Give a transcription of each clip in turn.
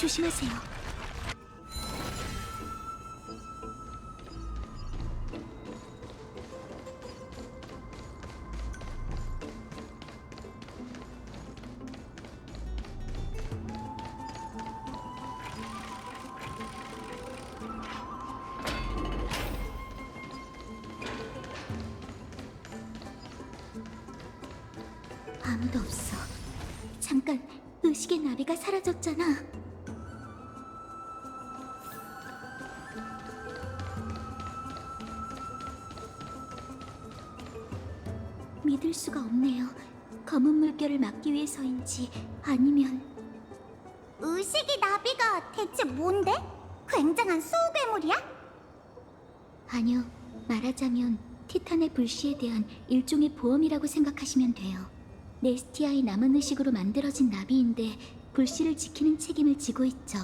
조심하세요. 아무도 없어. 잠깐, 의식의 나비가 사라졌잖아. 믿을 수가 없네요. 검은 물결을 막기 위해서인지 아니면... 의식의 나비가 대체 뭔데? 굉장한 수호괴물이야? 아니요, 말하자면 티탄의 불씨에 대한 일종의 보험이라고 생각하시면 돼요. 네스티아의 남은 의식으로 만들어진 나비인데 불씨를 지키는 책임을 지고 있죠.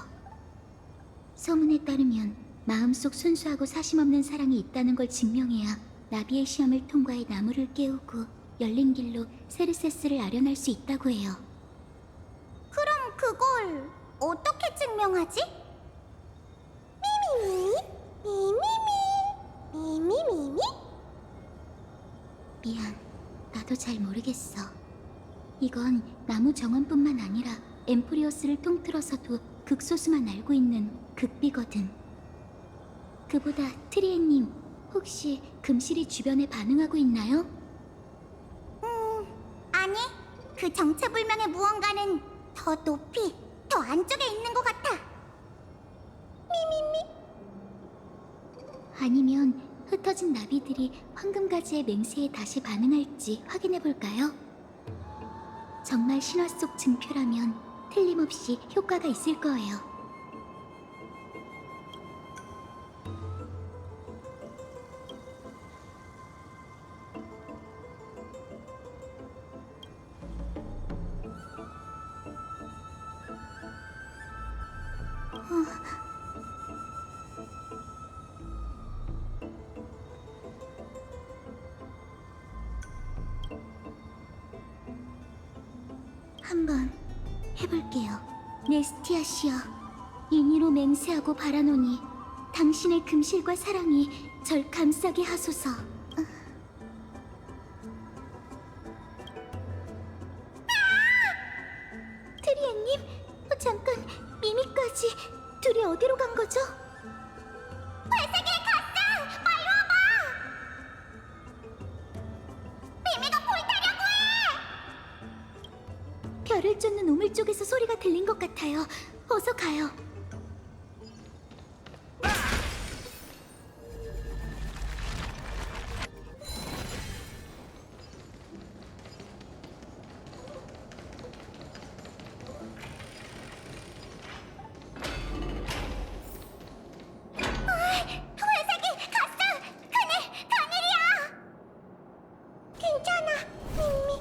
소문에 따르면 마음속 순수하고 사심없는 사랑이 있다는 걸 증명해야 나비의 시험을 통과해 나무를 깨우고 열린 길로 세르세스를 아련할 수 있다고 해요. 그럼 그걸 어떻게 증명하지? 미미미 미미미 미미미미. 미안, 나도 잘 모르겠어. 이건 나무 정원뿐만 아니라 엠프리오스를 통틀어서도 극소수만 알고 있는 극비거든. 그보다 트리에님, 혹시 금실이 주변에 반응하고 있나요? 아니, 그 정체불명의 무언가는 더 높이, 더 안쪽에 있는 것 같아. 미미미. 아니면 흩어진 나비들이 황금가지의 맹세에 다시 반응할지 확인해볼까요? 정말 신화 속 증표라면 틀림없이 효과가 있을 거예요. 한번 해볼게요. 네스티아 씨여, 인위로 맹세하고 바라노니 당신의 금실과 사랑이 절 감싸게 하소서. 트리에님, 잠깐, 미미까지 둘이 어디로 간 거죠? 회색의 가스! 빨리 와봐! 미미가 불타려고 해! 별을 쫓는 우물 쪽에서 소리가 들린 것 같아요. 어서 가요. 회색이 가스! 그늘이야! 괜찮아. 미미미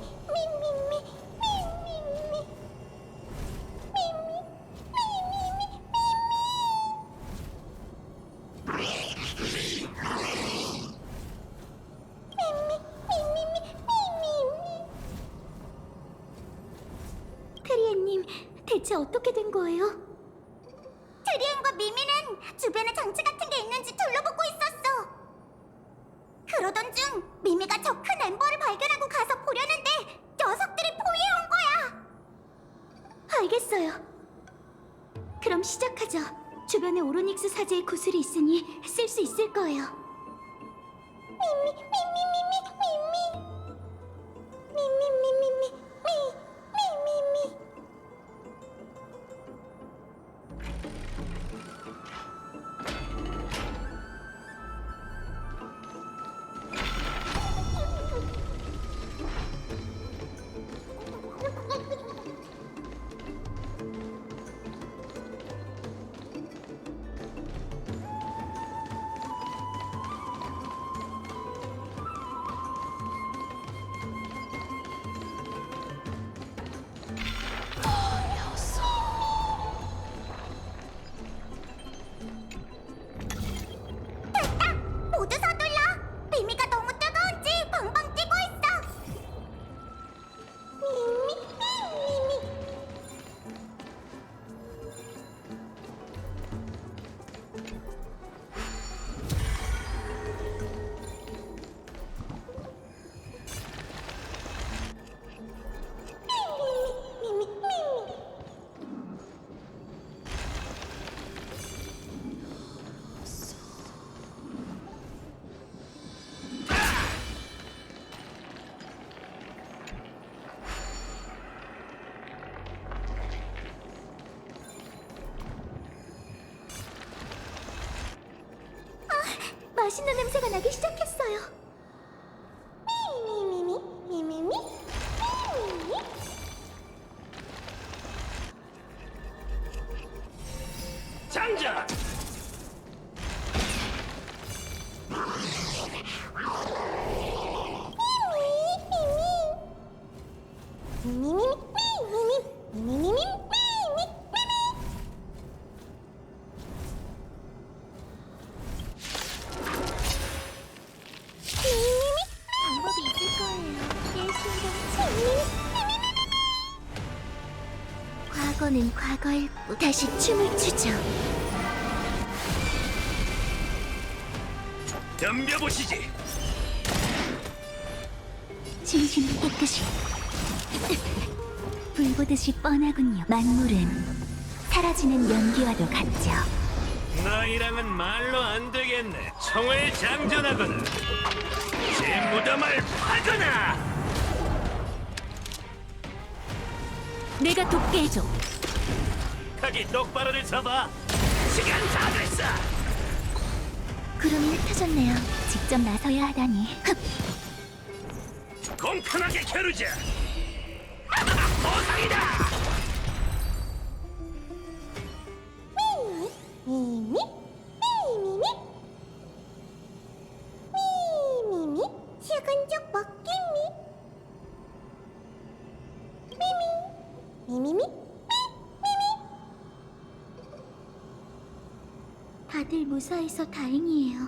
트리에님, 대체 어떻게 된 거예요? 트리엔과 미미는 주변에 장치 같은 게 있는지 둘러보고 있었어. 그러던 중 미미가 저 큰 엠버를 발견하고 가서 보려는데 녀석들이 포위해온 거야. 알겠어요. 그럼 시작하죠. 주변에 오로닉스 사제의 구슬이 있으니 쓸 수 있을 거예요. 미미미미미미미미 맛있는 냄새가 나기 시작했어요. 미미미. 장전! 방법이 있을 거예요. 예시랑 과거는 과거일 뿐. 다시 춤을 추죠. 덤벼보시지! 진심은 깨끗이 불 보듯이 뻔하군요. 만물은 사라지는 연기와도 같죠. 너희랑은 말로 안 되겠네. 총을 장전하거나 제 무덤을 파거나! 내가 돕게 해줘. 거기 똑바로를 서봐! 시간 다 됐어! 구름이 흩어졌네요. 직접 나서야 하다니. 흡! 공평하게 겨루자! 보상이다! 미미미 수근죽 먹기미 미미미 다들 무사해서 다행이에요.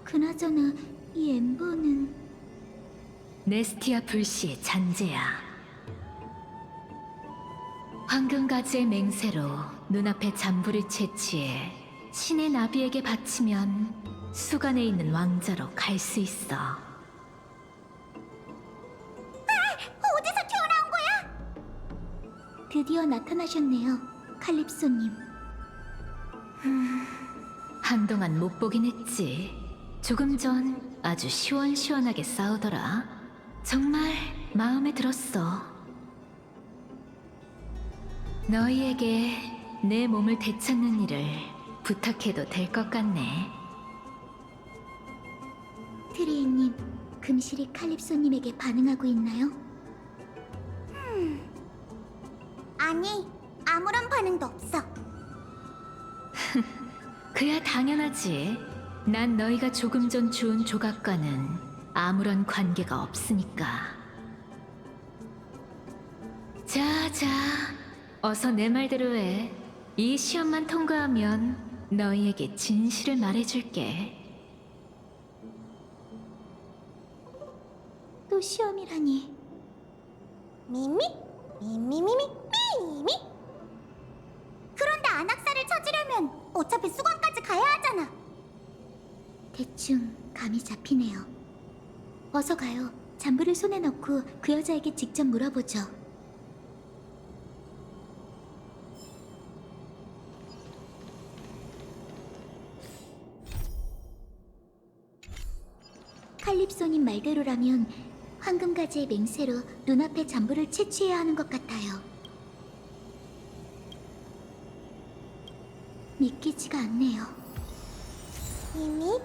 그나저나 이 엠버는 네스티아 불씨의 잔재야. 황금가지의 맹세로 눈앞에 잠부를 채취해 신의 나비에게 바치면 수간에 있는 왕자로 갈 수 있어. 어디서 튀어나온 거야? 드디어 나타나셨네요. 칼립소님. 한동안 못 보긴 했지. 조금 전 아주 시원시원하게 싸우더라. 정말 마음에 들었어. 너희에게 내 몸을 되찾는 일을 부탁해도 될 것 같네. 트리에님, 금실이 칼립소님에게 반응하고 있나요? 아니 아무런 반응도 없어. 그야 당연하지. 난 너희가 조금 전 주운 조각과는 아무런 관계가 없으니까. 자, 어서 내 말대로 해. 이 시험만 통과하면 너희에게 진실을 말해줄게. 또 시험이라니. 미미. 그런데 안악사를 찾으려면 어차피 수관까지 가야 하잖아. 대충 감이 잡히네요. 어서 가요. 잠부를 손에 넣고 그 여자에게 직접 물어보죠. 칼립소님 말대로라면 황금가지의 맹세로 눈앞의 잠부를 채취해야 하는 것 같아요. 믿기지가 않네요. 미미.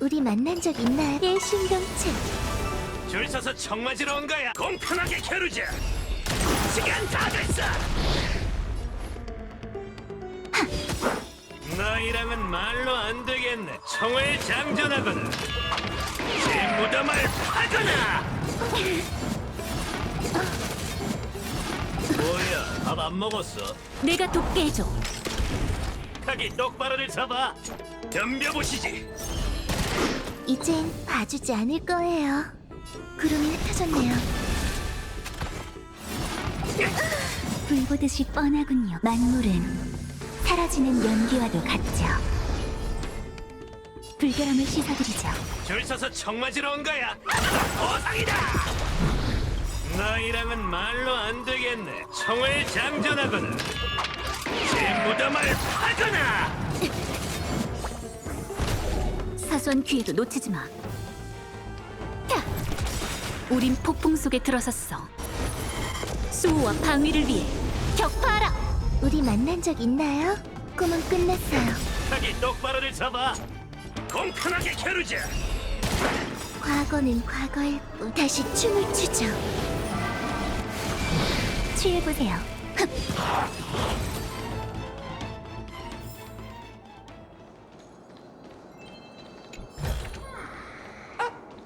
우리 만난 적 있나요? 내 신경체. 줄 서서 청 맞으러 온 거야. 공평하게 겨루자. 시간 다 됐어. 너희랑은 말로 안 되겠네. 총을 장전하거나 제 무덤을 파거나. 뭐야, 밥 안 먹었어? 내가 돕게 해줘. 가기 똑바로를 잡아. 덤벼보시지. 이젠 봐주지 않을 거예요. 구름이 흩어졌네요. 불 보듯이 뻔하군요. 만물은 사라지는 연기와도 같죠. 불결함을 씻어드리죠. 줄 서서 청 맞으러 온 거야. 보상이다. 너희랑은 말로 안 되겠네. 총을 장전하거나 제 무덤을 파거나. 사소한 기회도 놓치지 마. 야! 우린 폭풍 속에 들어섰어. 수호와 방위를 위해 격파하라! 우리 만난 적 있나요? 꿈은 끝났어요. 가기 똑바로를 잡아. 공평하게 겨루자. 과거는 과거일 뿐. 다시 춤을 추죠. 취해보세요.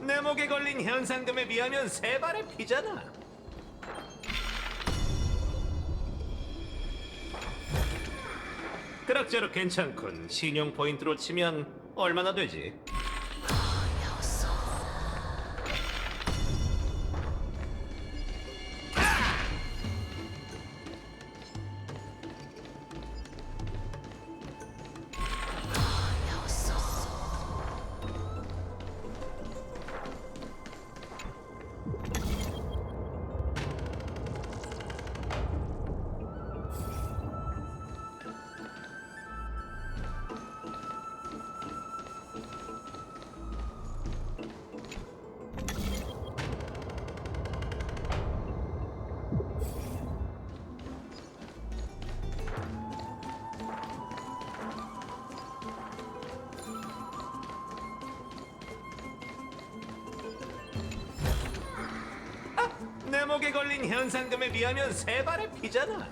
내 목에 걸린 현상금에 비하면 세 발의 피잖아. 그럭저럭 괜찮군. 신용 포인트로 치면 얼마나 되지? 내 목에 걸린 현상금에 비하면 세 발의 피잖아.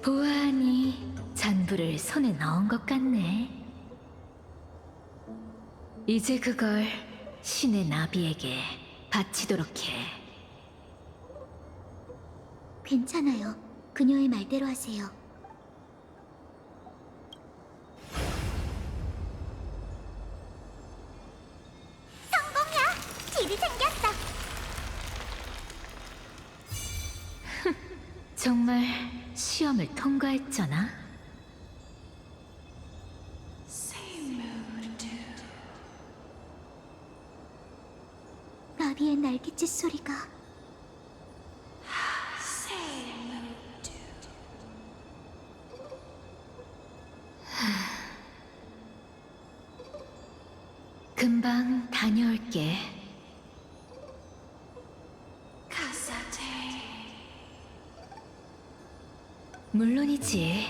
보아하니 잔부를 손에 넣은 것 같네. 이제 그걸 신의 나비에게 바치도록 해. 괜찮아요. 그녀의 말대로 하세요. 성공이야! 길이 생겼어! 정말 시험을 통과했잖아. 나비의 날갯짓 소리가 금방 다녀올게. 물론이지.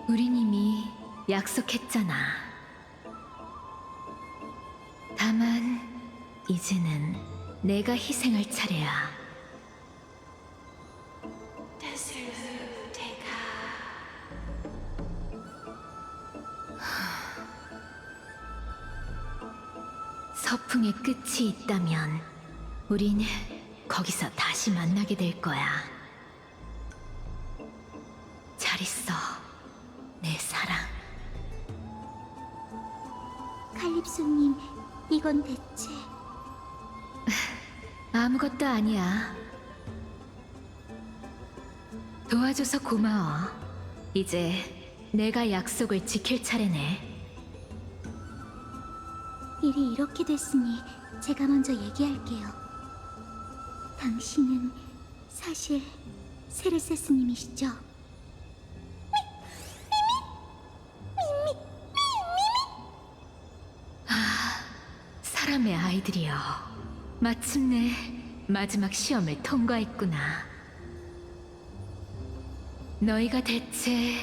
우린 이미 약속했잖아. 다만 이제는 내가 희생할 차례야. 서풍의 끝이 있다면 우린 거기서 다시 만나게 될 거야. 잘 있어, 내 사랑. 칼립소님, 이건 대체... 아무것도 아니야. 도와줘서 고마워. 이제 내가 약속을 지킬 차례네. 일이 이렇게 됐으니 제가 먼저 얘기할게요. 당신은 사실 세르세스님이시죠? 사람의 아이들이여. 마침내 마지막 시험을 통과했구나. 너희가 대체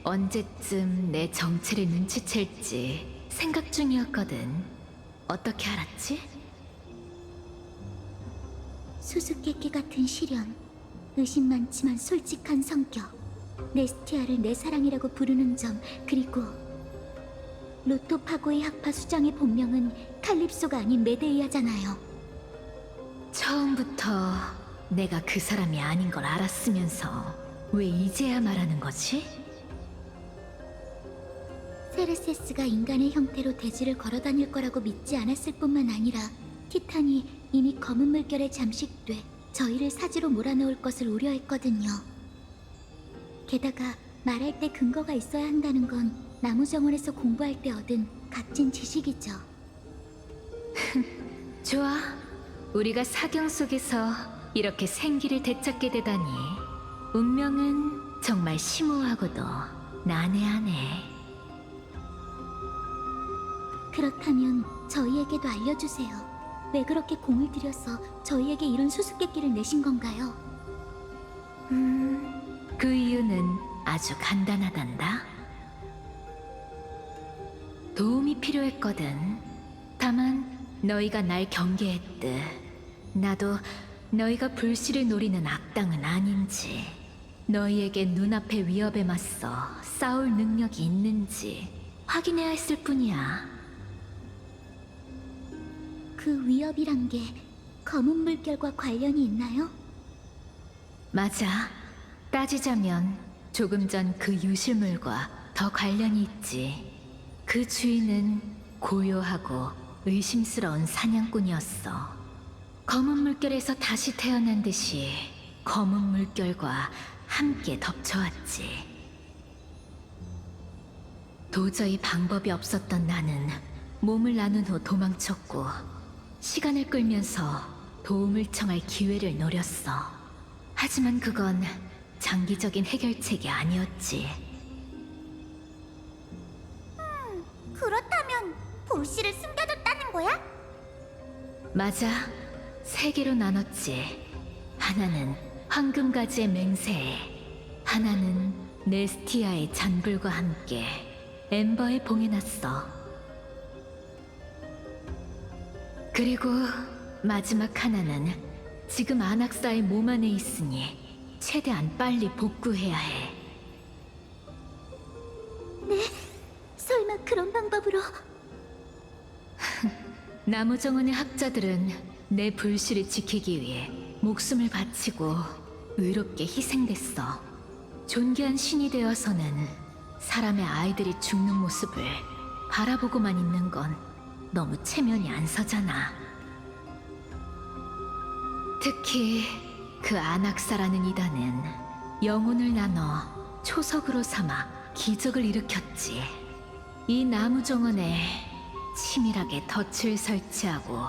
언제쯤 내 정체를 눈치챌지 생각 중이었거든. 어떻게 알았지? 수수께끼 같은 시련, 의심 많지만 솔직한 성격, 네스티아를 내 사랑이라고 부르는 점, 그리고 로토파고의 학파 수장의 본명은 칼립소가 아닌 메데이아잖아요. 처음부터 내가 그 사람이 아닌 걸 알았으면서 왜 이제야 말하는 거지? 세르세스가 인간의 형태로 대지를 걸어다닐 거라고 믿지 않았을 뿐만 아니라 티탄이 이미 검은 물결에 잠식돼 저희를 사지로 몰아넣을 것을 우려했거든요. 게다가 말할 때 근거가 있어야 한다는 건 나무정원에서 공부할 때 얻은 값진 지식이죠. 좋아. 우리가 사경 속에서 이렇게 생기를 되찾게 되다니. 운명은 정말 심오하고도 난해하네. 그렇다면 저희에게도 알려주세요. 왜 그렇게 공을 들여서 저희에게 이런 수수께끼를 내신 건가요? 그 이유는 아주 간단하단다. 도움이 필요했거든. 다만 너희가 날 경계했듯 나도 너희가 불씨를 노리는 악당은 아닌지, 너희에게 눈앞의 위협에 맞서 싸울 능력이 있는지 확인해야 했을 뿐이야. 그 위협이란 게 검은 물결과 관련이 있나요? 맞아. 따지자면 조금 전 그 유실물과 더 관련이 있지. 그 주인은 고요하고 의심스러운 사냥꾼이었어. 검은 물결에서 다시 태어난 듯이 검은 물결과 함께 덮쳐왔지. 도저히 방법이 없었던 나는 몸을 나눈 후 도망쳤고, 시간을 끌면서 도움을 청할 기회를 노렸어. 하지만 그건 장기적인 해결책이 아니었지. 그렇다면 불씨를 숨겨뒀다는 거야? 맞아. 3개로 나눴지. 하나는 황금가지의 맹세에, 하나는 네스티아의 잔불과 함께 엠버에 봉해놨어. 그리고 마지막 하나는 지금 안악사의 몸 안에 있으니 최대한 빨리 복구해야 해. 그런 방법으로 나무정원의 학자들은 내 불씨를 지키기 위해 목숨을 바치고 의롭게 희생됐어. 존귀한 신이 되어서는 사람의 아이들이 죽는 모습을 바라보고만 있는 건 너무 체면이 안 서잖아. 특히 그 안악사라는 이단은 영혼을 나눠 초석으로 삼아 기적을 일으켰지. 이 나무정원에 치밀하게 덫을 설치하고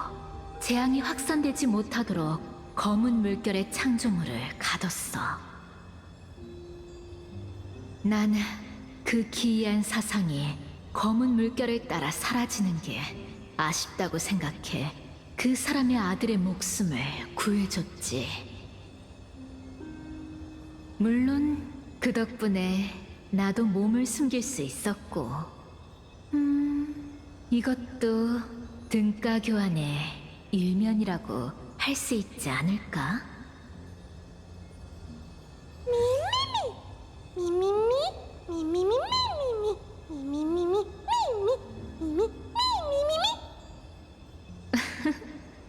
재앙이 확산되지 못하도록 검은 물결의 창조물을 가뒀어. 난 그 기이한 사상이 검은 물결을 따라 사라지는 게 아쉽다고 생각해 그 사람의 아들의 목숨을 구해줬지. 물론 그 덕분에 나도 몸을 숨길 수 있었고, 이것도 등가 교환의 일면이라고 할 수 있지 않을까?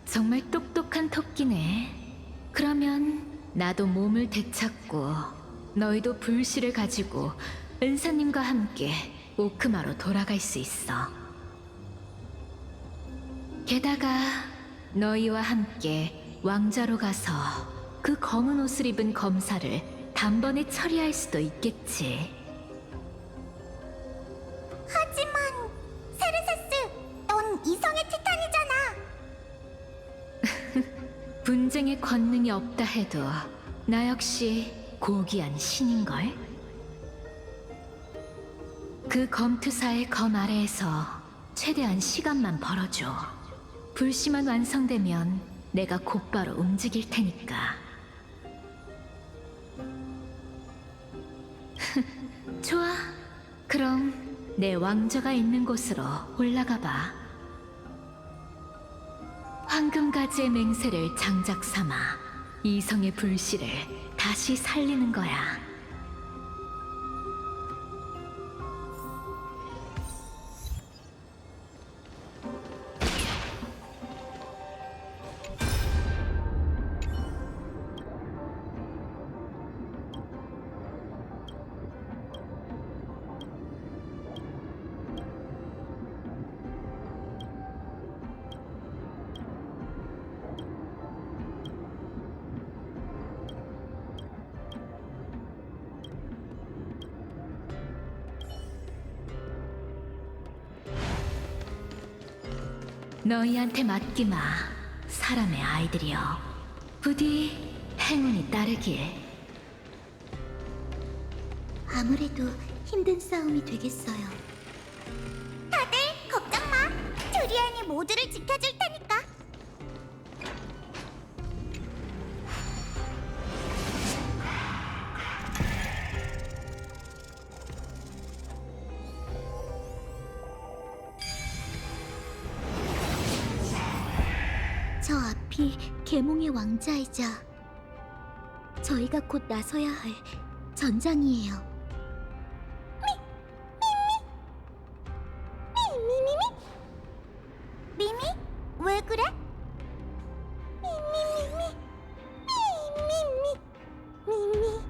정말 똑똑한 토끼네. 그러면 나도 몸을 되찾고 너희도 불씨를 가지고 은사님과 함께 오크마로 돌아갈 수 있어. 게다가 너희와 함께 왕자로 가서 그 검은 옷을 입은 검사를 단번에 처리할 수도 있겠지. 하지만 세르세스, 넌 이성의 티탄이잖아. 분쟁의 권능이 없다 해도 나 역시 고귀한 신인걸? 그 검투사의 검 아래에서 최대한 시간만 벌어줘. 불씨만 완성되면 내가 곧바로 움직일 테니까. 좋아. 그럼 내 왕좌가 있는 곳으로 올라가 봐. 황금가지의 맹세를 장작 삼아 이성의 불씨를 다시 살리는 거야. 너희한테 맡기마, 사람의 아이들이여. 부디 행운이 따르길. 아무래도 힘든 싸움이 되겠어요. 다들 걱정 마. 주리안이 모두를 지켜줄 테니까. 저 앞이 계몽의 왕자이자 저희가 곧 나서야 할 전장이에요. 미미? 왜 그래? 미미미미. 미미미. 미미.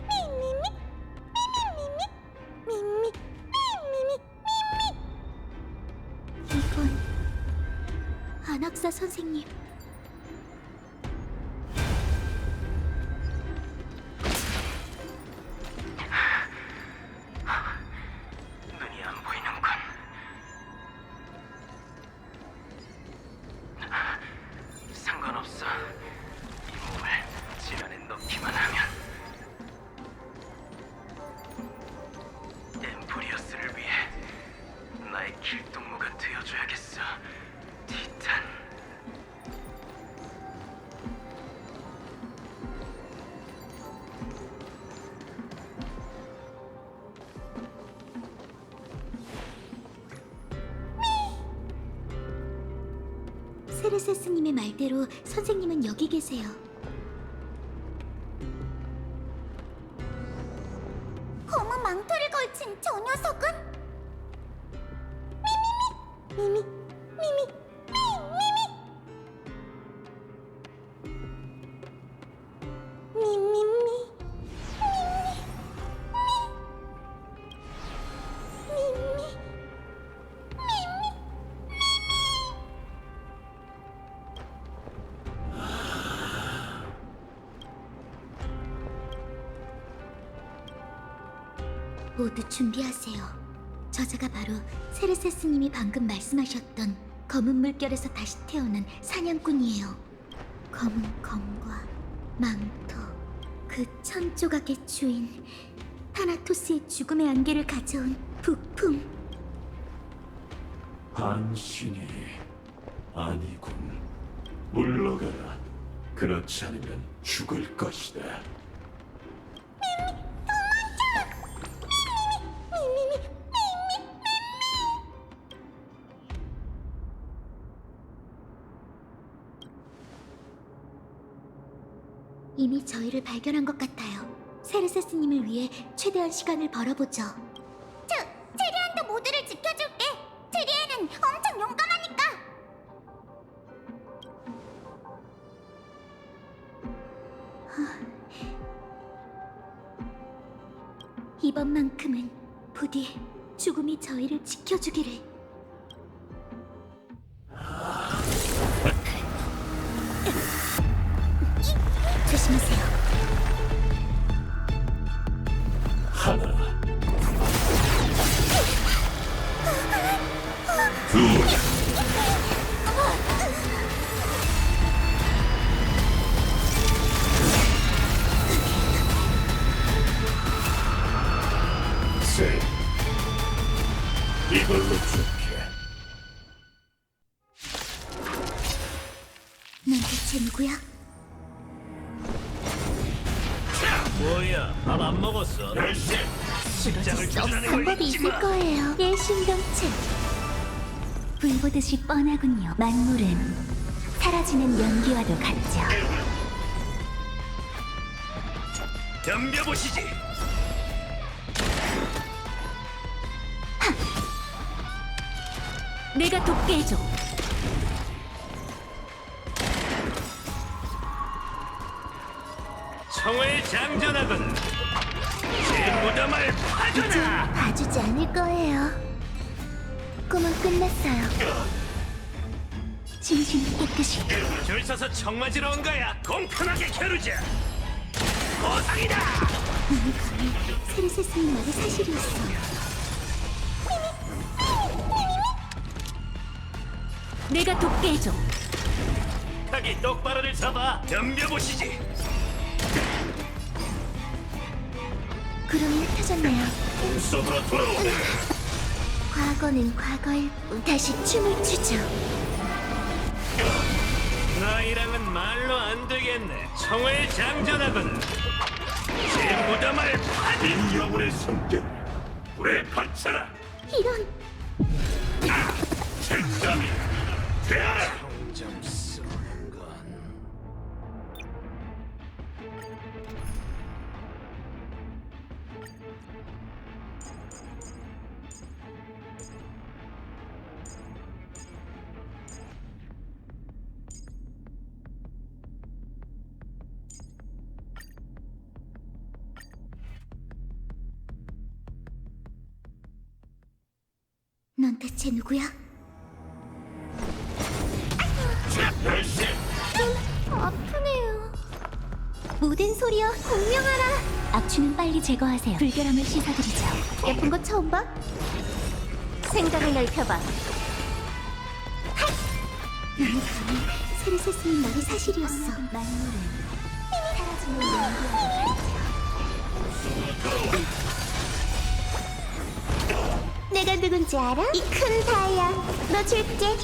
미미미. 미미미. 미미. 미미미. 이건 안학사 선생님. 눈이 안 보이는군. 상관없어. 이 몸을 질환에 넣기만 하면. 엠포리어스를 위해 나의 길동무가 되어줘야겠어. 티탄. 세르세스님의 말대로 선생님은 여기 계세요. 검은 망토를 걸친 저 녀석은? 미미, 미미, 미미미. 모두 준비하세요. 저자가 바로 세르세스님이 방금 말씀하셨던 검은 물결에서 다시 태어난 사냥꾼이에요. 검은 검과 망토, 그 천조각의 주인, 타나토스의 죽음의 안개를 가져온 북풍. 반신이 아니군. 물러가라. 그렇지 않으면 죽을 것이다. 이미 저희를 발견한 것 같아요. 세르세스님을 위해 최대한 시간을 벌어보죠. 트리안도 모두를 지켜줄게. 트리안은 엄청 용감하니까. 이번만큼은 부디 죽음이 저희를 지켜주기를. 조심하세요. 하나, 둘, 셋. 이걸로 줄게. 넌 대체 누구야? 뭐야? 밥 안 먹었어? 열쇠! 심장을 조준하는 걸 방법이 잊지 있을 마! 거예요. 예신병체. 불 보듯이 뻔하군요. 만물은 사라지는 연기와도 같죠. 덤벼보시지! 내가 돕게 해줘. 청을 장전하건 제 무덤을 파거나! 봐주지 않을 거예요. 꿈은 끝났어요. 진심 깨끗이. 줄 서서 청 맞으러 온 거야! 공평하게 겨루자! 보상이다! 눈이 감히 세르세스님 말이 사실이었어. 내가 돕게 해줘. 각이 똑바로를 잡아! 덤벼보시지! 구름이 흩어졌네요. 몸속으로 돌아오네! 과거는 과거일 뿐. 다시 춤을 추죠. 너희랑은 말로 안 되겠네. 청을 장전하건 제 무덤을 파지! 이 영혼의 손길 불에 바쳐라. 이런. 책감이 되어라. 좀 쏘는 건 넌 대체 누구야? 열쇠. 아프네요. 모든 소리여 공명하라. 악취는 빨리 제거하세요. 불결함을 씻어드리죠. 예쁜 거 처음 봐? 생각을 넓혀봐. 눈이 감히 세르세스님 말이 사실이었어. 만물은 사라지는 연기와 내가 누군지 알아? 이 큰 다이아. 너 줄게.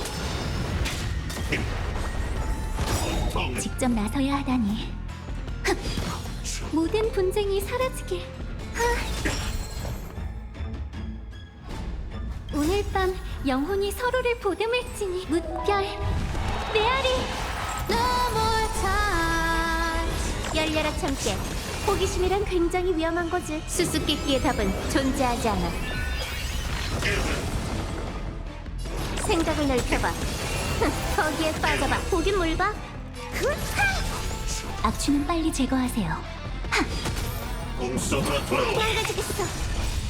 직접 나서야 하다니. 흡! 모든 분쟁이 사라지게. 오늘 밤 영혼이 서로를 보듬을지니 무별 메아리. 열려라 참깨. 호기심이란 굉장히 위험한 거지. 수수께끼의 답은 존재하지 않아. 생각을 넓혀봐. 거기에 빠져봐. 보긴 뭘 봐? 악취는 빨리 제거하세요. 공성으로 돌아와. 망가지겠어.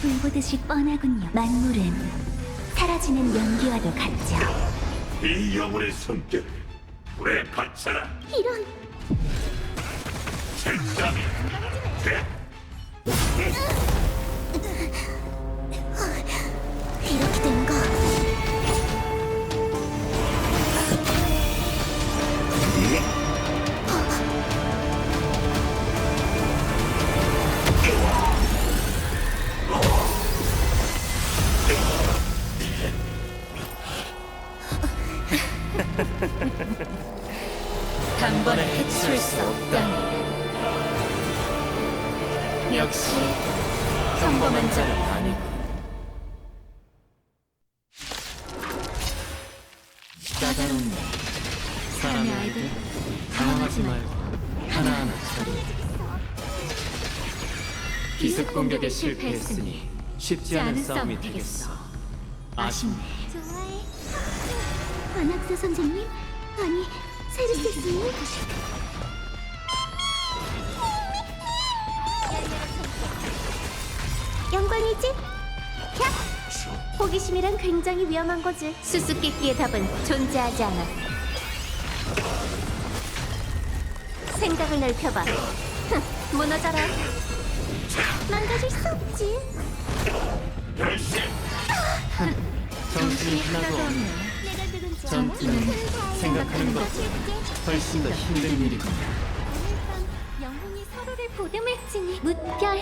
불보듯이 뻔하군요. 만물은 사라지는 연기와도 같죠. 이 영혼의 성격 불에 바쳐라. 이런. 책감이 돼. 이렇게 된 거. 단번에 해칠 수 없다니. 역시 평범한 자는 아니고. 까다롭네. 사람의 아이들 당황하지 말고 하나하나 처리. 기습 공격에 실패했으니 쉽지 않은 싸움이 되겠어. 아쉽네. 좋아해. 안학사 선생님? 아니, 세르세스님? 영광이지? 야! 호기심이란 굉장히 위험한 거지. 수수께끼의 답은 존재하지 않아. 생각을 넓혀봐. 무너져라. 망가질 수 없지. 열쇠. 정신이 하나도 없네. 내가 누군지 전투는 생각하는 것보다 훨씬 더 힘든 일이군. 오늘 밤 영혼이 서로를 보듬을지니 무별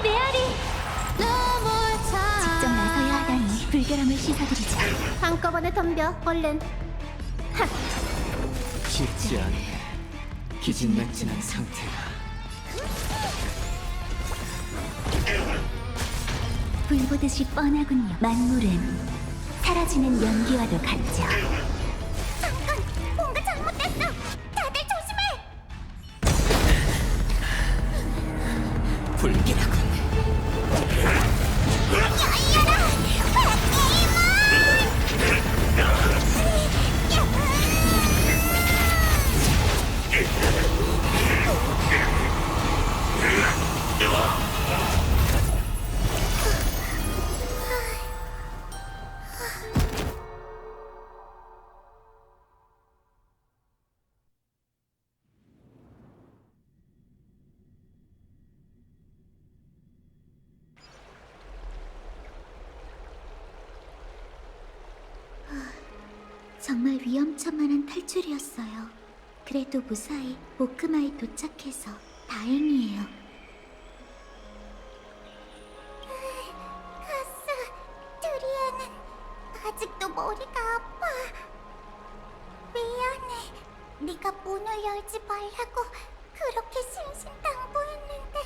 메아리 직접 나서야 하다니 불결함을 씻어드리죠. 한꺼번에 덤벼 얼른. 쉽지 않네. 기진맥진한 상태가. 불보듯이 뻔하군요. 만물은 사라지는 연기와도 같죠. 잠깐 뭔가 잘못됐어. 다들 조심해. 불길하군. 정말 위험천만한 탈출이었어요. 그래도 무사히 오크마에 도착해서 다행이에요. 가스, 드리에는 아직도 머리가 아파. 미안해. 네가 문을 열지 말라고 그렇게 신신당부했는데.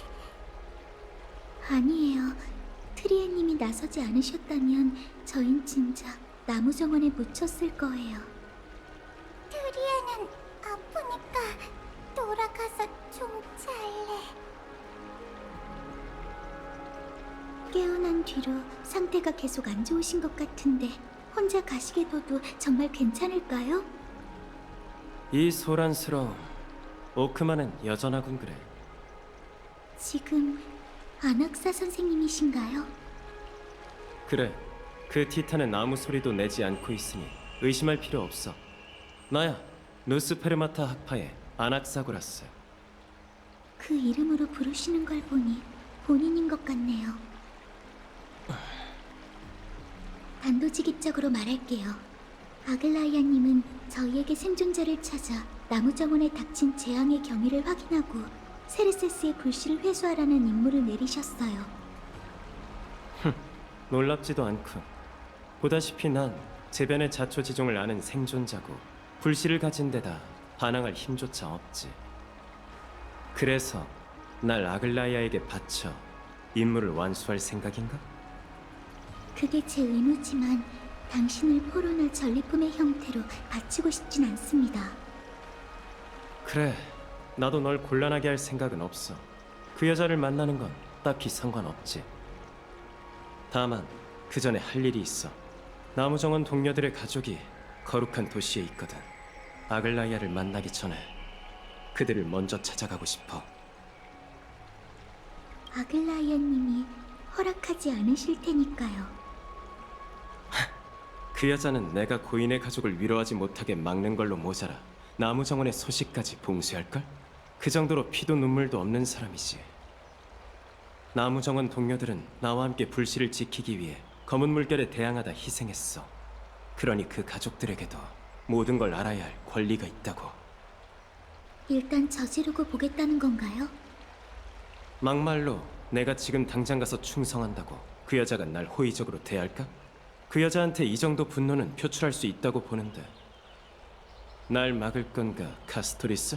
아니에요. 트리에님이 나서지 않으셨다면 저흰 진짜 나무 정원에 묻혔을 거예요. 드리에는 아프니까 돌아가서 좀 잘래. 깨어난 뒤로 상태가 계속 안 좋으신 것 같은데 혼자 가시게 둬도 정말 괜찮을까요? 이 소란스러움 오크만은 여전하군 그래. 지금 안학사 선생님이신가요? 그래, 그 티탄은 아무 소리도 내지 않고 있으니 의심할 필요 없어. 나야, 누스페르마타 학파의 아낙사고라스. 그 이름으로 부르시는 걸 보니 본인인 것 같네요. 단도직입적으로 말할게요. 아글라이아님은 저희에게 생존자를 찾아 나무정원에 닥친 재앙의 경위를 확인하고 세르세스의 불씨를 회수하라는 임무를 내리셨어요. 놀랍지도 않군. 보다시피 난 재변의 자초지종을 아는 생존자고 불씨를 가진 데다 반항할 힘조차 없지. 그래서 날 아글라이아에게 바쳐 임무를 완수할 생각인가? 그게 제 의무지만 당신을 포로나 전리품의 형태로 바치고 싶진 않습니다. 그래, 나도 널 곤란하게 할 생각은 없어. 그 여자를 만나는 건 딱히 상관없지. 다만 그 전에 할 일이 있어. 나무정원 동료들의 가족이 거룩한 도시에 있거든. 아글라이아를 만나기 전에 그들을 먼저 찾아가고 싶어. 아글라이아님이 허락하지 않으실 테니까요. 그 여자는 내가 고인의 가족을 위로하지 못하게 막는 걸로 모자라 나무정원의 소식까지 봉쇄할걸? 그 정도로 피도 눈물도 없는 사람이지. 나무정원 동료들은 나와 함께 불씨를 지키기 위해 검은 물결에 대항하다 희생했어. 그러니 그 가족들에게도 모든 걸 알아야 할 권리가 있다고. 일단 저지르고 보겠다는 건가요? 막말로 내가 지금 당장 가서 충성한다고 그 여자가 날 호의적으로 대할까? 그 여자한테 이 정도 분노는 표출할 수 있다고 보는데 날 막을 건가, 카스토리스?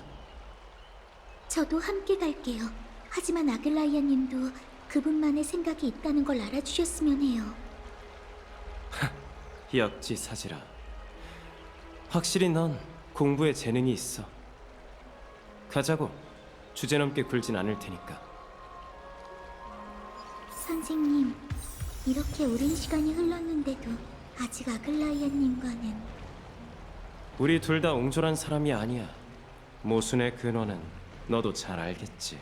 저도 함께 갈게요. 하지만 아글라이아님도 그분만의 생각이 있다는 걸 알아주셨으면 해요. 역지사지라. 확실히 넌 공부에 재능이 있어. 가자고. 주제넘게 굴진 않을 테니까. 선생님, 이렇게 오랜 시간이 흘렀는데도 아직 아글라이아님과는... 우리 둘 다 옹졸한 사람이 아니야. 모순의 근원은 너도 잘 알겠지.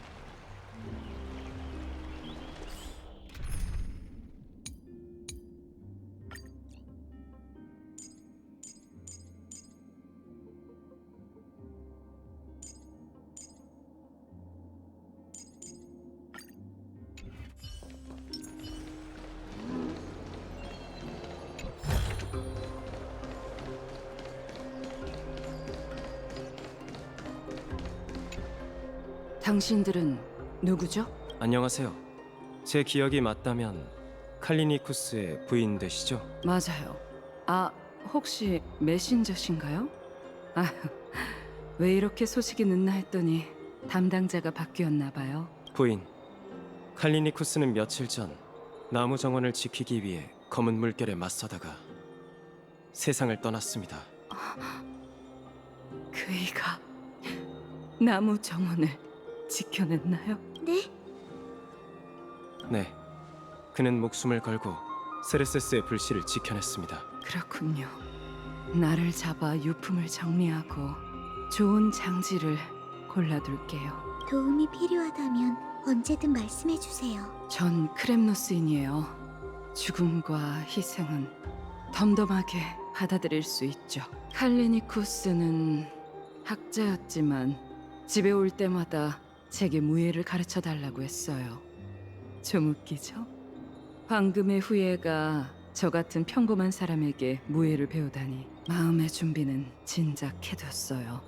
당신들은 누구죠? 안녕하세요. 제 기억이 맞다면 칼리니쿠스의 부인 되시죠? 맞아요. 아, 혹시 메신저신가요? 아, 왜 이렇게 소식이 늦나 했더니 담당자가 바뀌었나 봐요. 부인, 칼리니쿠스는 며칠 전 나무 정원을 지키기 위해 검은 물결에 맞서다가 세상을 떠났습니다. 그이가 나무 정원을 지켜냈나요? 네? 네, 그는 목숨을 걸고 세르세스의 불씨를 지켜냈습니다. 그렇군요. 나를 잡아 유품을 정리하고 좋은 장지를 골라둘게요. 도움이 필요하다면 언제든 말씀해주세요. 전 크렘노스인이에요. 죽음과 희생은 덤덤하게 받아들일 수 있죠. 칼리니쿠스는 학자였지만 집에 올 때마다 제게 무예를 가르쳐 달라고 했어요. 좀 웃기죠? 황금의 후예가 저 같은 평범한 사람에게 무예를 배우다니 마음의 준비는 진작 해뒀어요.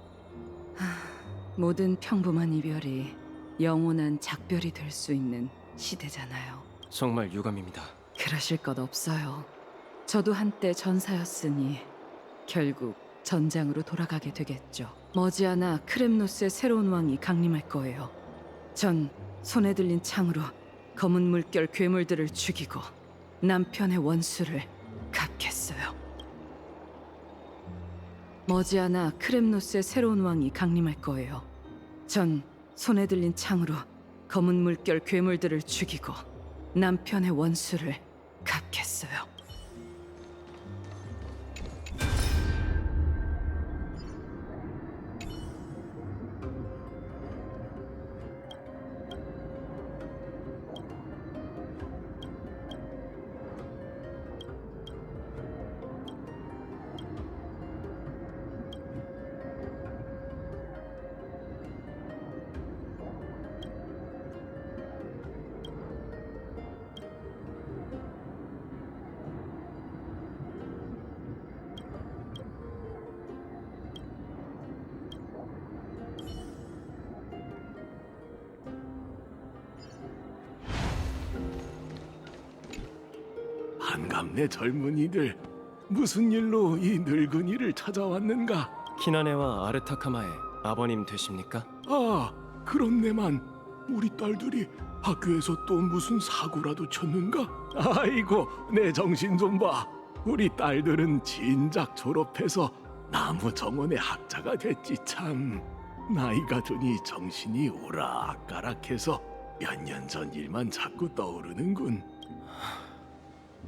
모든 평범한 이별이 영원한 작별이 될 수 있는 시대잖아요. 정말 유감입니다. 그러실 것 없어요. 저도 한때 전사였으니 결국 전장으로 돌아가게 되겠죠. 머지않아 크렘노스의 새로운 왕이 강림할 거예요. 전 손에 들린 창으로 검은 물결 괴물들을 죽이고 남편의 원수를 갚겠어요. 머지않아 크렘노스의 새로운 왕이 강림할 거예요. 전 손에 들린 창으로 검은 물결 괴물들을 죽이고 남편의 원수를 갚겠어요. 반갑네 젊은이들. 무슨 일로 이 늙은이를 찾아왔는가? 키나네와 아르타카마의 아버님 되십니까? 아, 그렇네만. 우리 딸들이 학교에서 또 무슨 사고라도 쳤는가? 아이고, 내 정신 좀 봐. 우리 딸들은 진작 졸업해서 나무 정원의 학자가 됐지 참. 나이가 드니 정신이 오락가락해서 몇 년 전 일만 자꾸 떠오르는군.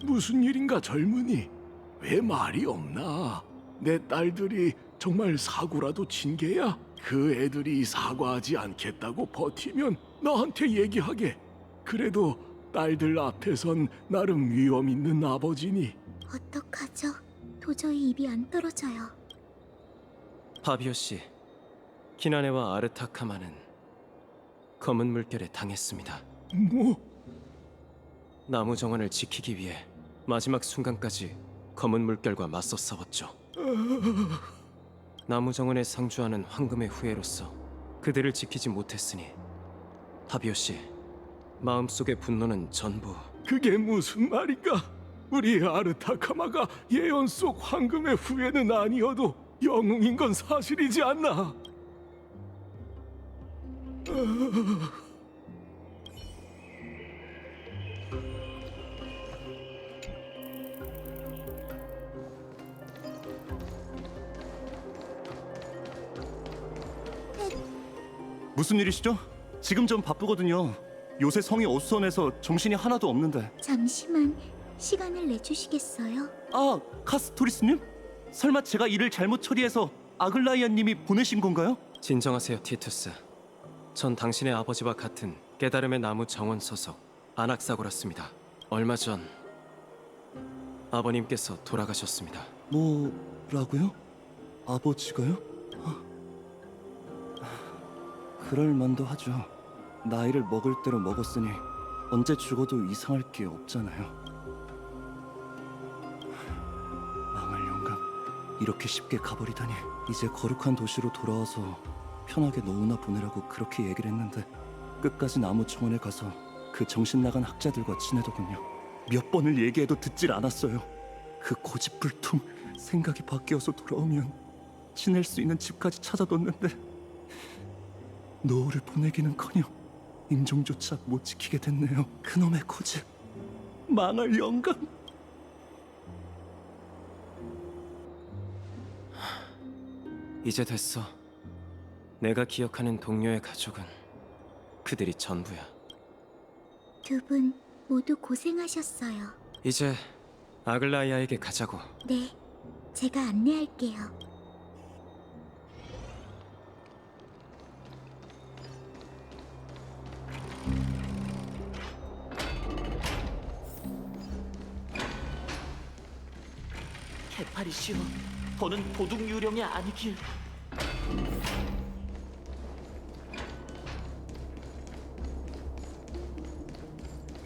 무슨 일인가 젊은이? 왜 말이 없나? 내 딸들이 정말 사고라도 친 게야? 그 애들이 사과하지 않겠다고 버티면 나한테 얘기하게. 그래도 딸들 앞에선 나름 위험 있는 아버지니. 어떡하죠? 도저히 입이 안 떨어져요. 파비오 씨, 키나네와 아르타카마는 검은 물결에 당했습니다. 뭐? 나무 정원을 지키기 위해 마지막 순간까지 검은 물결과 맞서 싸웠죠. 나무 정원에 상주하는 황금의 후예로서 그들을 지키지 못했으니 파비오 씨, 마음속의 분노는 전부 그게 무슨 말인가? 우리 아르타카마가 예언 속 황금의 후예는 아니어도 영웅인 건 사실이지 않나? 무슨 일이시죠? 지금 좀 바쁘거든요. 요새 성이 어수선해서 정신이 하나도 없는데. 잠시만 시간을 내주시겠어요? 아, 카스토리스님? 설마 제가 일을 잘못 처리해서 아글라이아님이 보내신 건가요? 진정하세요, 티투스. 전 당신의 아버지와 같은 깨달음의 나무 정원 소속 아낙사고라습니다. 얼마 전 아버님께서 돌아가셨습니다. 뭐라고요? 아버지가요? 그럴 만도 하죠. 나이를 먹을 대로 먹었으니 언제 죽어도 이상할 게 없잖아요. 망할 영감, 이렇게 쉽게 가버리다니. 이제 거룩한 도시로 돌아와서 편하게 노후나 보내라고 그렇게 얘기를 했는데 끝까지 나무 정원에 가서 그 정신 나간 학자들과 지내더군요. 몇 번을 얘기해도 듣질 않았어요. 그 고집불통 생각이 바뀌어서 돌아오면 지낼 수 있는 집까지 찾아뒀는데 노후를 보내기는커녕 임종조차 못 지키게 됐네요. 그놈의 고집, 망할 영감. 이제 됐어. 내가 기억하는 동료의 가족은 그들이 전부야. 두 분 모두 고생하셨어요. 이제 아글라이아에게 가자고. 네, 제가 안내할게요. 개파리시오, 더는 도둑 유령이 아니길.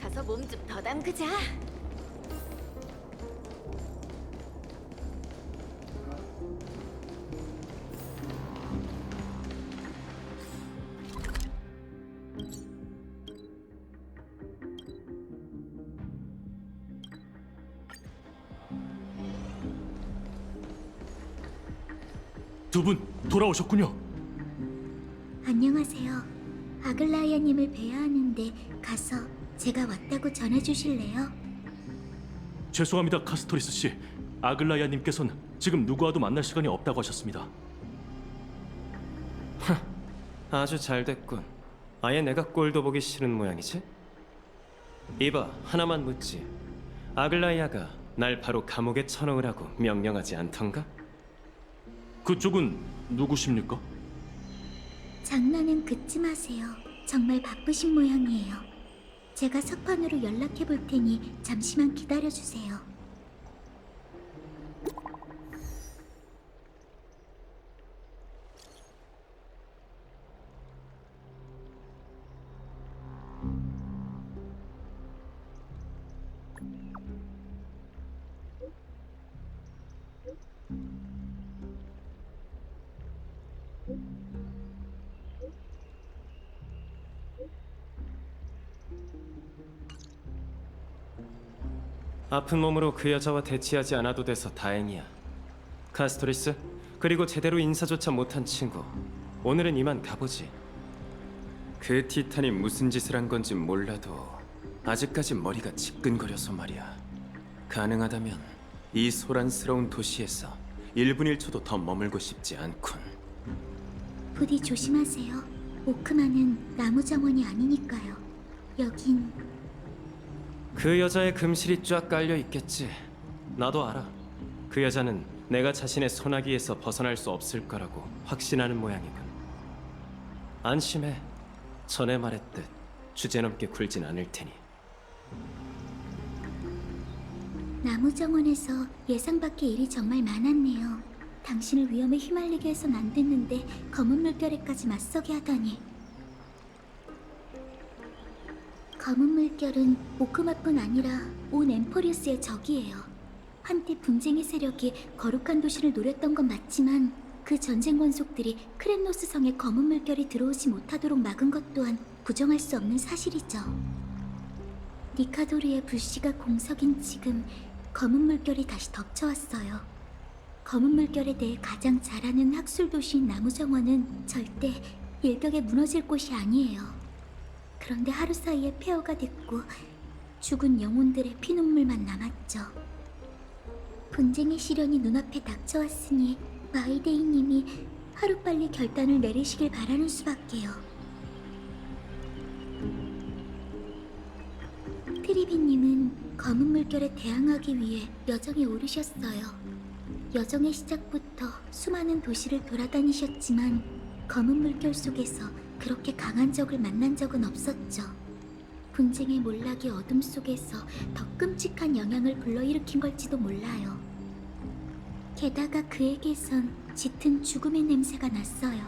가서 몸 좀 더 담그자. 두 분 돌아오셨군요. 안녕하세요. 아글라이아님을 뵈야 하는데 가서 제가 왔다고 전해주실래요? 죄송합니다, 카스토리스 씨. 아글라이아님께서는 지금 누구와도 만날 시간이 없다고 하셨습니다. 아주 잘 됐군. 아예 내가 꼴도 보기 싫은 모양이지? 이봐, 하나만 묻지. 아글라이아가 날 바로 감옥에 쳐넣으라고 명령하지 않던가? 그쪽은 누구십니까? 장난은 긋지 마세요. 정말 바쁘신 모양이에요. 제가 석판으로 연락해 볼 테니 잠시만 기다려 주세요. 아픈 몸으로 그 여자와 대치하지 않아도 돼서 다행이야. 카스토리스, 그리고 제대로 인사조차 못한 친구. 오늘은 이만 가보지. 그 티탄이 무슨 짓을 한 건지 몰라도 아직까지 머리가 지끈거려서 말이야. 가능하다면 이 소란스러운 도시에서 1분 1초도 더 머물고 싶지 않군. 부디 조심하세요. 오크만은 나무 정원이 아니니까요. 여긴 그 여자의 금실이 쫙 깔려 있겠지. 나도 알아. 그 여자는 내가 자신의 소나기에서 벗어날 수 없을 거라고 확신하는 모양이군. 안심해. 전에 말했듯 주제넘게 굴진 않을 테니. 나무 정원에서 예상 밖의 일이 정말 많았네요. 당신을 위험에 휘말리게 해선 안 됐는데 검은 물결에까지 맞서게 하다니. 검은 물결은 오크마뿐 아니라 온 엠포리우스의 적이에요. 한때 분쟁의 세력이 거룩한 도시를 노렸던 건 맞지만 그 전쟁 권속들이 크렘노스 성에 검은 물결이 들어오지 못하도록 막은 것 또한 부정할 수 없는 사실이죠. 니카도르의 불씨가 공석인 지금 검은 물결이 다시 덮쳐왔어요. 검은 물결에 대해 가장 잘 아는 학술 도시인 나무정원은 절대 일격에 무너질 곳이 아니에요. 그런데 하루 사이에 폐허가 됐고 죽은 영혼들의 피눈물만 남았죠. 분쟁의 시련이 눈앞에 닥쳐왔으니 마이데이님이 하루빨리 결단을 내리시길 바라는 수밖에요. 트리비님은 검은 물결에 대항하기 위해 여정에 오르셨어요. 여정의 시작부터 수많은 도시를 돌아다니셨지만 검은 물결 속에서 그렇게 강한 적을 만난 적은 없었죠. 분쟁의 몰락이 어둠 속에서 더 끔찍한 영향을 불러일으킨 걸지도 몰라요. 게다가 그에게선 짙은 죽음의 냄새가 났어요.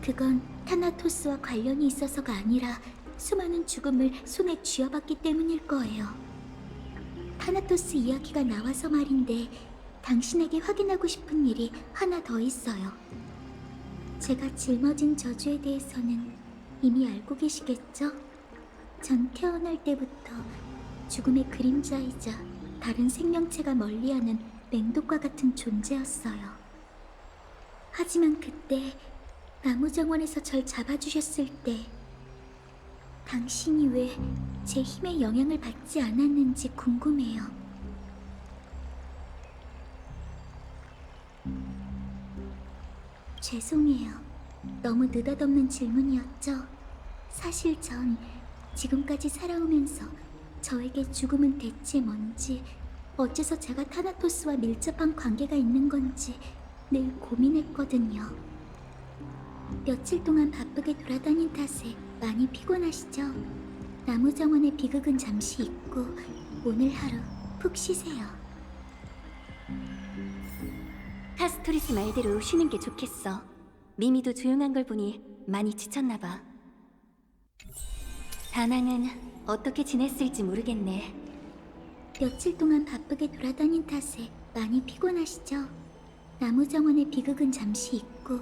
그건 타나토스와 관련이 있어서가 아니라 수많은 죽음을 손에 쥐어봤기 때문일 거예요. 타나토스 이야기가 나와서 말인데 당신에게 확인하고 싶은 일이 하나 더 있어요. 제가 짊어진 저주에 대해서는 이미 알고 계시겠죠? 전 태어날 때부터 죽음의 그림자이자 다른 생명체가 멀리하는 맹독과 같은 존재였어요. 하지만 그때 나무정원에서 절 잡아주셨을 때 당신이 왜 제 힘의 영향을 받지 않았는지 궁금해요. 죄송해요. 너무 느닷없는 질문이었죠? 사실 전 지금까지 살아오면서 저에게 죽음은 대체 뭔지, 어째서 제가 타나토스와 밀접한 관계가 있는 건지 늘 고민했거든요. 며칠 동안 바쁘게 돌아다닌 탓에 많이 피곤하시죠? 나무정원의 비극은 잠시 잊고 오늘 하루 푹 쉬세요. 카스토리스 말대로 쉬는 게 좋겠어. 미미도 조용한 걸 보니 많이 지쳤나 봐. 다낭은 어떻게 지냈을지 모르겠네. 며칠 동안 바쁘게 돌아다닌 탓에 많이 피곤하시죠? 나무정원의 비극은 잠시 잊고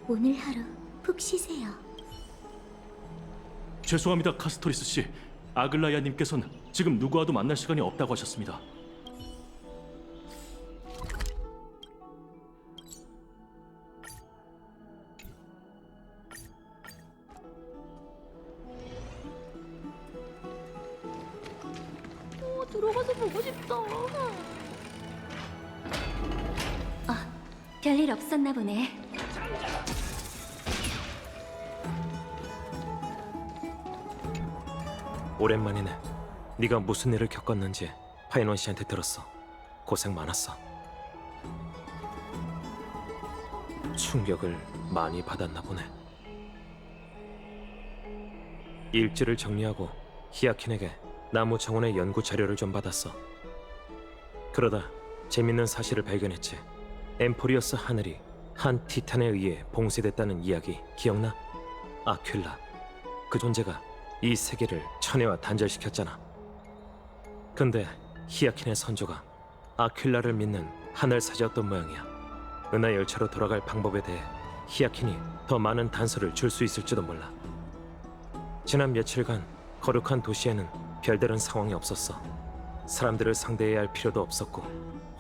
오늘 하루 푹 쉬세요. 죄송합니다, 카스토리스 씨. 아글라야님께서는 지금 누구와도 만날 시간이 없다고 하셨습니다. 들어가서 보고 싶다. 별일 없었나 보네. 오랜만이네. 네가 무슨 일을 겪었는지 파이논 씨한테 들었어. 고생 많았어. 충격을 많이 받았나 보네. 일지를 정리하고 히아킨에게 나무 정원의 연구 자료를 좀 받았어. 그러다 재밌는 사실을 발견했지. 엠포리어스 하늘이 한 티탄에 의해 봉쇄됐다는 이야기 기억나? 아퀼라. 그 존재가 이 세계를 천해와 단절시켰잖아. 근데 히아킨의 선조가 아퀼라를 믿는 하늘사자였던 모양이야. 은하 열차로 돌아갈 방법에 대해 히아킨이 더 많은 단서를 줄 수 있을지도 몰라. 지난 며칠간 거룩한 도시에는 별다른 상황이 없었어. 사람들을 상대해야 할 필요도 없었고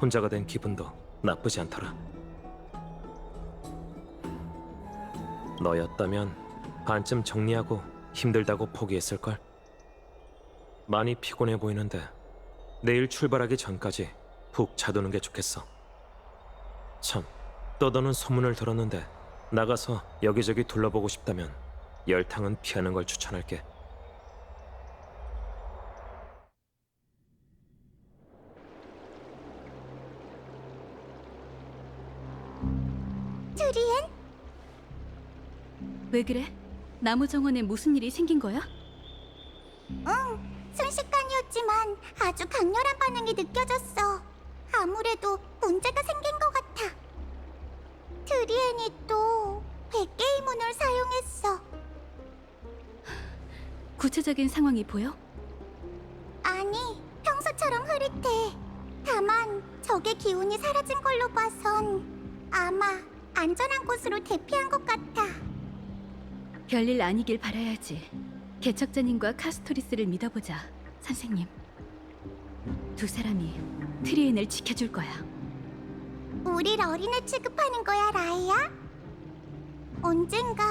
혼자가 된 기분도 나쁘지 않더라. 너였다면 반쯤 정리하고 힘들다고 포기했을걸? 많이 피곤해 보이는데 내일 출발하기 전까지 푹 자두는 게 좋겠어. 참, 떠도는 소문을 들었는데 나가서 여기저기 둘러보고 싶다면 열탕은 피하는 걸 추천할게. 트리엔? 왜 그래? 나무 정원에 무슨 일이 생긴 거야? 응, 순식간이었지만 아주 강렬한 반응이 느껴졌어. 아무래도 문제가 생긴 것 같아. 트리엔이 또 100개의 문을 사용했어. 구체적인 상황이 보여? 아니, 평소처럼 흐릿해. 다만 적의 기운이 사라진 걸로 봐선 아마 안전한 곳으로 대피한 것 같아. 별일 아니길 바라야지. 개척자님과 카스토리스를 믿어보자, 선생님. 두 사람이 트리엔을 지켜줄 거야. 우릴 어린애 취급하는 거야, 라이야? 언젠가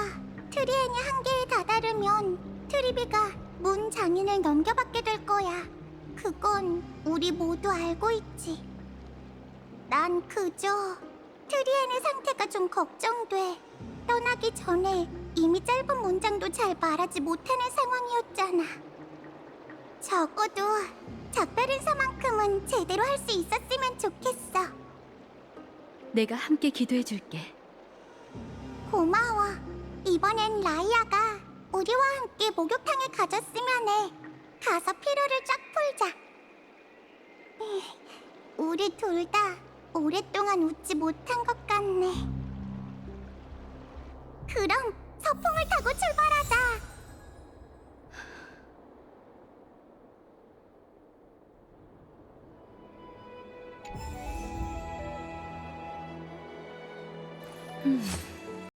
트리엔이 한계에 다다르면 트리비가 문 장인을 넘겨받게 될 거야. 그건 우리 모두 알고 있지. 난 그저 트리엔의 상태가 좀 걱정돼. 떠나기 전에 이미 짧은 문장도 잘 말하지 못하는 상황이었잖아. 적어도 작별인사만큼은 제대로 할 수 있었으면 좋겠어. 내가 함께 기도해줄게. 고마워. 이번엔 라이아가 우리와 함께 목욕탕에 가졌으면 해. 가서 피로를 쫙 풀자. 우리 둘 다 오랫동안 웃지 못한 것 같네. 그럼 서풍을 타고 출발하자. 음.